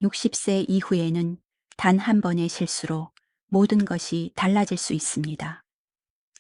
60세 이후에는 단 한 번의 실수로 모든 것이 달라질 수 있습니다.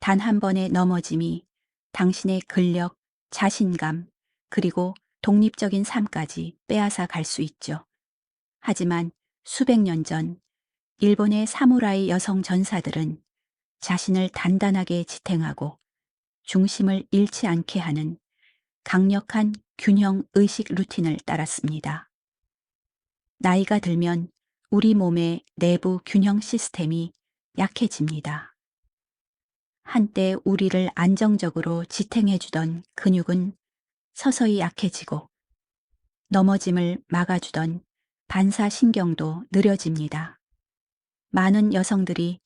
단 한 번의 넘어짐이 당신의 근력, 자신감, 그리고 독립적인 삶까지 빼앗아 갈 수 있죠. 하지만 수백 년 전 일본의 사무라이 여성 전사들은 자신을 단단하게 지탱하고 중심을 잃지 않게 하는 강력한 균형 의식 루틴을 따랐습니다. 나이가 들면 우리 몸의 내부 균형 시스템이 약해집니다. 한때 우리를 안정적으로 지탱해주던 근육은 서서히 약해지고 넘어짐을 막아주던 반사신경도 느려집니다. 많은 여성들이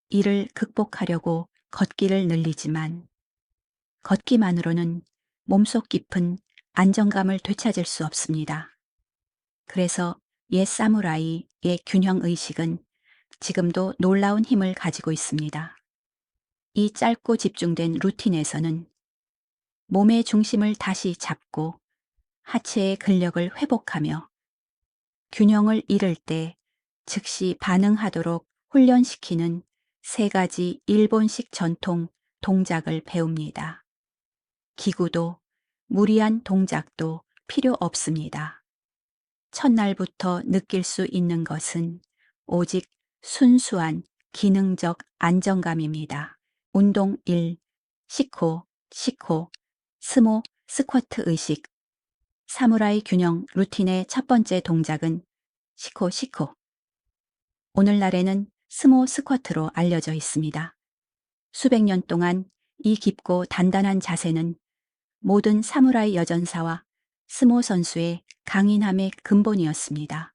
이를 극복하려고 걷기를 늘리지만 걷기만으로는 몸속 깊은 안정감을 되찾을 수 없습니다. 그래서 옛 사무라이의 균형 의식은 지금도 놀라운 힘을 가지고 있습니다. 이 짧고 집중된 루틴에서는 몸의 중심을 다시 잡고 하체의 근력을 회복하며 균형을 잃을 때 즉시 반응하도록 훈련시키는 세 가지 일본식 전통 동작을 배웁니다. 기구도 무리한 동작도 필요 없습니다. 첫날부터 느낄 수 있는 것은 오직 순수한 기능적 안정감입니다. 운동 1. 시코, 스모, 스쿼트 의식. 사무라이 균형 루틴의 첫 번째 동작은 시코. 오늘날에는 스모 스쿼트로 알려져 있습니다. 수백 년 동안 이 깊고 단단한 자세는 모든 사무라이 여전사와 스모 선수의 강인함의 근본이었습니다.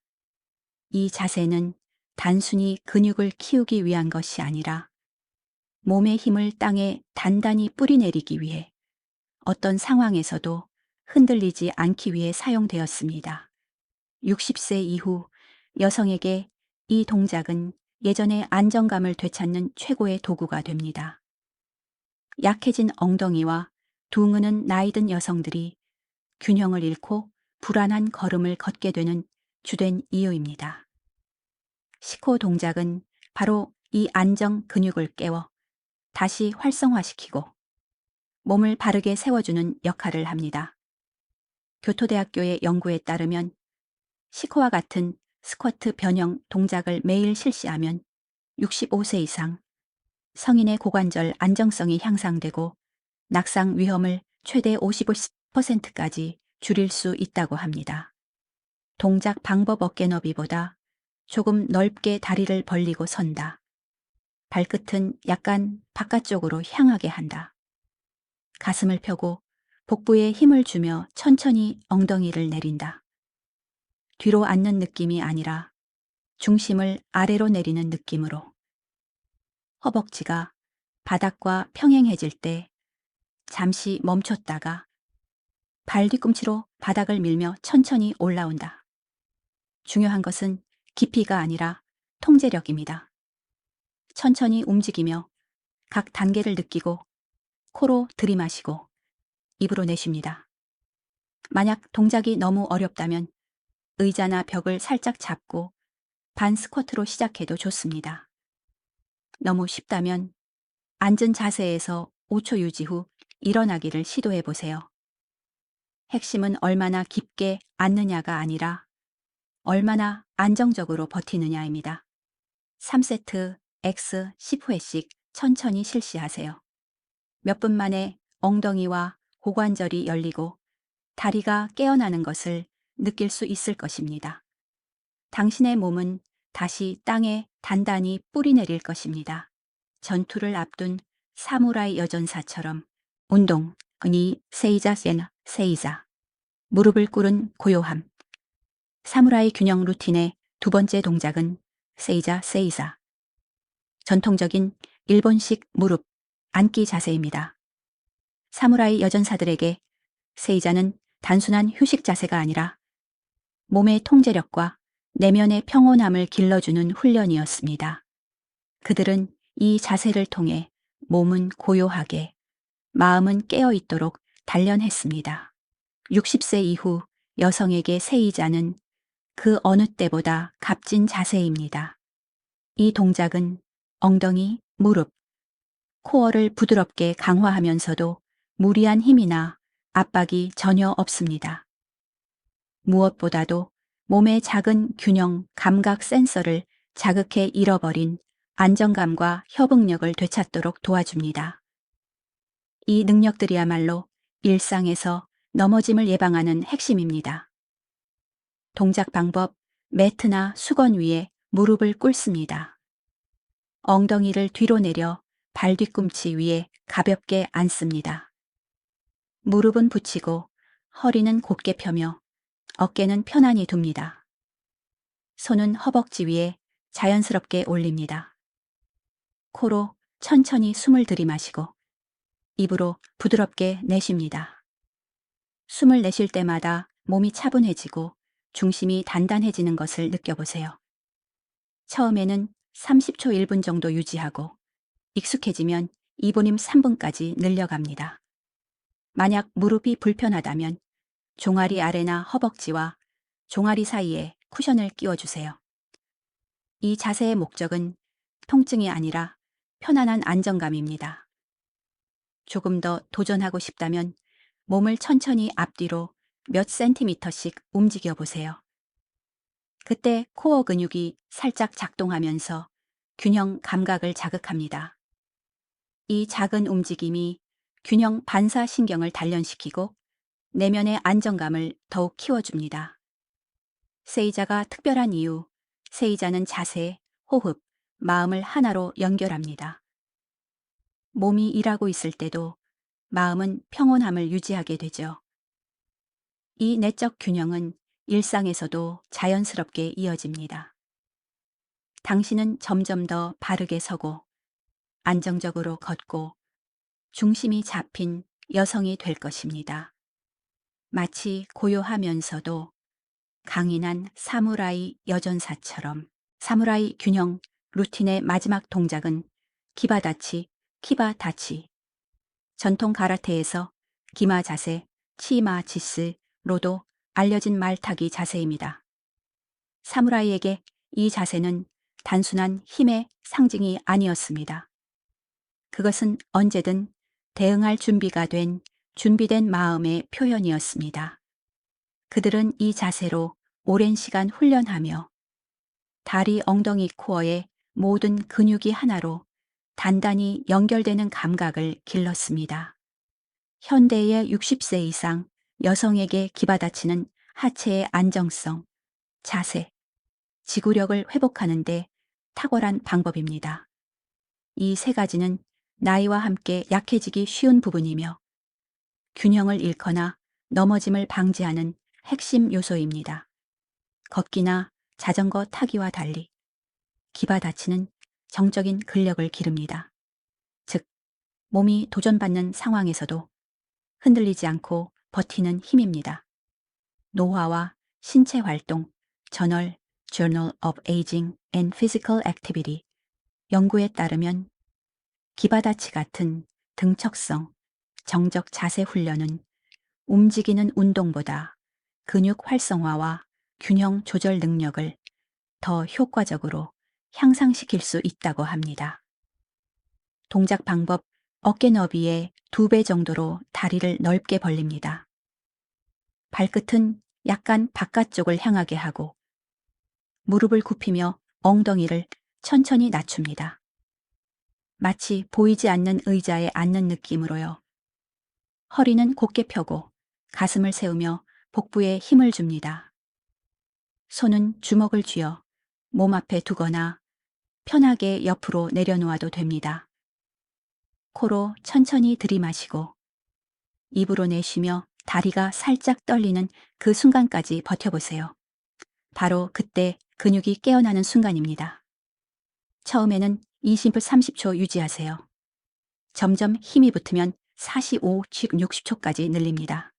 이 자세는 단순히 근육을 키우기 위한 것이 아니라 몸의 힘을 땅에 단단히 뿌리내리기 위해 어떤 상황에서도 흔들리지 않기 위해 사용되었습니다. 60세 이후 여성에게 이 동작은 예전의 안정감을 되찾는 최고의 도구가 됩니다. 약해진 엉덩이와 둥으는 나이든 여성들이 균형을 잃고 불안한 걸음을 걷게 되는 주된 이유입니다. 시코 동작은 바로 이 안정 근육을 깨워 다시 활성화시키고 몸을 바르게 세워주는 역할을 합니다. 교토대학교의 연구에 따르면 시코와 같은 스쿼트 변형 동작을 매일 실시하면 65세 이상 성인의 고관절 안정성이 향상되고 낙상 위험을 최대 55%까지 줄일 수 있다고 합니다. 동작 방법 어깨 너비보다 조금 넓게 다리를 벌리고 선다. 발끝은 약간 바깥쪽으로 향하게 한다. 가슴을 펴고 복부에 힘을 주며 천천히 엉덩이를 내린다. 뒤로 앉는 느낌이 아니라 중심을 아래로 내리는 느낌으로. 허벅지가 바닥과 평행해질 때 잠시 멈췄다가 발 뒤꿈치로 바닥을 밀며 천천히 올라온다. 중요한 것은 깊이가 아니라 통제력입니다. 천천히 움직이며 각 단계를 느끼고 코로 들이마시고 입으로 내쉽니다. 만약 동작이 너무 어렵다면 의자나 벽을 살짝 잡고 반 스쿼트로 시작해도 좋습니다. 너무 쉽다면 앉은 자세에서 5초 유지 후 일어나기를 시도해 보세요. 핵심은 얼마나 깊게 앉느냐가 아니라 얼마나 안정적으로 버티느냐입니다. 3세트 X 10회씩 천천히 실시하세요. 몇 분 만에 엉덩이와 고관절이 열리고 다리가 깨어나는 것을 느낄 수 있을 것입니다. 당신의 몸은 다시 땅에 단단히 뿌리내릴 것입니다. 전투를 앞둔 사무라이 여전사처럼 운동, 니 세이자 세나 세이자. 무릎을 꿇은 고요함. 사무라이 균형 루틴의 두 번째 동작은 세이자 세이자. 전통적인 일본식 무릎 앉기 자세입니다. 사무라이 여전사들에게 세이자는 단순한 휴식 자세가 아니라 몸의 통제력과 내면의 평온함을 길러주는 훈련이었습니다. 그들은 이 자세를 통해 몸은 고요하게, 마음은 깨어있도록 단련했습니다. 60세 이후 여성에게 세이자는 그 어느 때보다 값진 자세입니다. 이 동작은 엉덩이, 무릎, 코어를 부드럽게 강화하면서도 무리한 힘이나 압박이 전혀 없습니다. 무엇보다도 몸의 작은 균형 감각 센서를 자극해 잃어버린 안정감과 협응력을 되찾도록 도와줍니다. 이 능력들이야말로 일상에서 넘어짐을 예방하는 핵심입니다. 동작 방법, 매트나 수건 위에 무릎을 꿇습니다. 엉덩이를 뒤로 내려 발 뒤꿈치 위에 가볍게 앉습니다. 무릎은 붙이고 허리는 곧게 펴며 어깨는 편안히 둡니다. 손은 허벅지 위에 자연스럽게 올립니다. 코로 천천히 숨을 들이마시고 입으로 부드럽게 내쉽니다. 숨을 내쉴 때마다 몸이 차분해지고 중심이 단단해지는 것을 느껴보세요. 처음에는 30초 1분 정도 유지하고 익숙해지면 2분임 3분까지 늘려갑니다. 만약 무릎이 불편하다면 종아리 아래나 허벅지와 종아리 사이에 쿠션을 끼워주세요. 이 자세의 목적은 통증이 아니라 편안한 안정감입니다. 조금 더 도전하고 싶다면 몸을 천천히 앞뒤로 몇 센티미터씩 움직여 보세요. 그때 코어 근육이 살짝 작동하면서 균형 감각을 자극합니다. 이 작은 움직임이 균형 반사신경을 단련시키고 내면의 안정감을 더욱 키워줍니다. 세이자가 특별한 이유, 세이자는 자세, 호흡, 마음을 하나로 연결합니다. 몸이 일하고 있을 때도 마음은 평온함을 유지하게 되죠. 이 내적 균형은 일상에서도 자연스럽게 이어집니다. 당신은 점점 더 바르게 서고 안정적으로 걷고 중심이 잡힌 여성이 될 것입니다. 마치 고요하면서도 강인한 사무라이 여전사처럼. 사무라이 균형 루틴의 마지막 동작은 기바다치, 키바다치. 전통 가라테에서 기마 자세, 치마 지스로도 알려진 말타기 자세입니다. 사무라이에게 이 자세는 단순한 힘의 상징이 아니었습니다. 그것은 언제든 대응할 준비가 된 준비된 마음의 표현이었습니다. 그들은 이 자세로 오랜 시간 훈련하며 다리 엉덩이 코어의 모든 근육이 하나로 단단히 연결되는 감각을 길렀습니다. 현대의 60세 이상 여성에게 기받아치는 하체의 안정성, 자세, 지구력을 회복하는 데 탁월한 방법입니다. 이 세 가지는 나이와 함께 약해지기 쉬운 부분이며 균형을 잃거나 넘어짐을 방지하는 핵심 요소입니다. 걷기나 자전거 타기와 달리 기받아치는 정적인 근력을 기릅니다. 즉, 몸이 도전받는 상황에서도 흔들리지 않고 버티는 힘입니다. 노화와 신체 활동, 저널 Journal of Aging and Physical Activity 연구에 따르면 기바다치 같은 등척성, 정적 자세 훈련은 움직이는 운동보다 근육 활성화와 균형 조절 능력을 더 효과적으로 향상시킬 수 있다고 합니다. 동작 방법, 어깨 너비의 2배 정도로 다리를 넓게 벌립니다. 발끝은 약간 바깥쪽을 향하게 하고 무릎을 굽히며 엉덩이를 천천히 낮춥니다. 마치 보이지 않는 의자에 앉는 느낌으로요. 허리는 곧게 펴고 가슴을 세우며 복부에 힘을 줍니다. 손은 주먹을 쥐어 몸 앞에 두거나 편하게 옆으로 내려놓아도 됩니다. 코로 천천히 들이마시고 입으로 내쉬며 다리가 살짝 떨리는 그 순간까지 버텨보세요. 바로 그때 근육이 깨어나는 순간입니다. 처음에는 20분 30초 유지하세요. 점점 힘이 붙으면 45, 60초까지 늘립니다.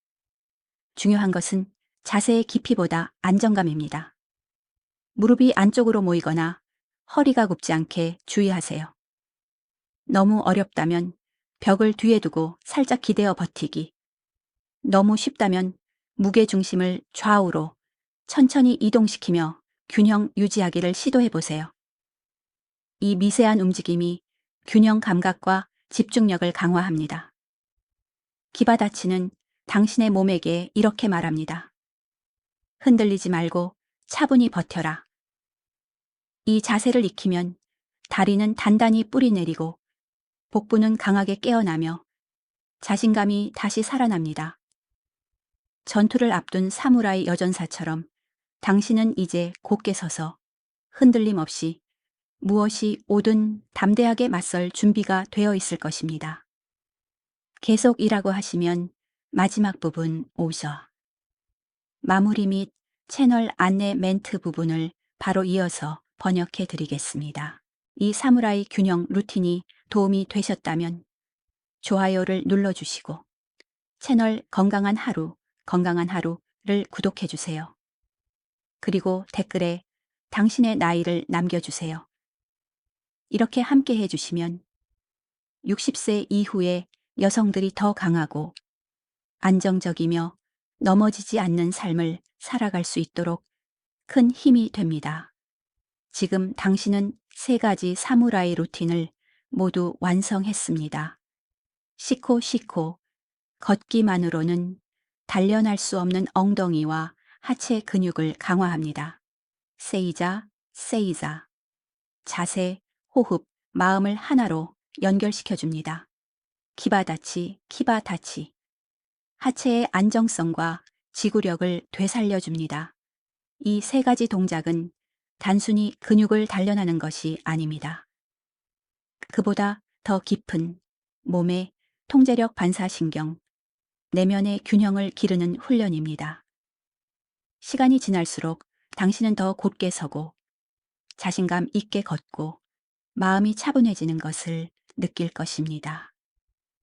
중요한 것은 자세의 깊이보다 안정감입니다. 무릎이 안쪽으로 모이거나 허리가 굽지 않게 주의하세요. 너무 어렵다면 벽을 뒤에 두고 살짝 기대어 버티기. 너무 쉽다면 무게 중심을 좌우로 천천히 이동시키며 균형 유지하기를 시도해 보세요. 이 미세한 움직임이 균형 감각과 집중력을 강화합니다. 기바다치는 당신의 몸에게 이렇게 말합니다. 흔들리지 말고 차분히 버텨라. 이 자세를 익히면 다리는 단단히 뿌리내리고 복부는 강하게 깨어나며 자신감이 다시 살아납니다. 전투를 앞둔 사무라이 여전사처럼 당신은 이제 곧게 서서 흔들림 없이 무엇이 오든 담대하게 맞설 준비가 되어 있을 것입니다. 계속 일하고 하시면 마지막 부분 오셔. 마무리 및 채널 안내 멘트 부분을 바로 이어서 번역해 드리겠습니다. 이 사무라이 균형 루틴이 도움이 되셨다면 좋아요를 눌러주시고 채널 건강한 하루를 구독해 주세요. 그리고 댓글에 당신의 나이를 남겨주세요. 이렇게 함께 해주시면 60세 이후의 여성들이 더 강하고 안정적이며 넘어지지 않는 삶을 살아갈 수 있도록 큰 힘이 됩니다. 지금 당신은 3가지 사무라이 루틴을 모두 완성했습니다. 시코 걷기만으로는 단련할 수 없는 엉덩이와 하체 근육을 강화합니다. 세이자 자세, 호흡, 마음을 하나로 연결시켜줍니다. 키바다치 하체의 안정성과 지구력을 되살려줍니다. 이 3가지 동작은 단순히 근육을 단련하는 것이 아닙니다. 그보다 더 깊은 몸의 통제력 반사신경, 내면의 균형을 기르는 훈련입니다. 시간이 지날수록 당신은 더 곧게 서고 자신감 있게 걷고 마음이 차분해지는 것을 느낄 것입니다.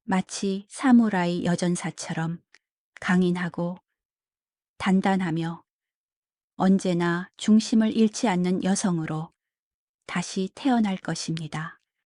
마치 사무라이 여전사처럼 강인하고 단단하며 언제나 중심을 잃지 않는 여성으로 다시 태어날 것입니다.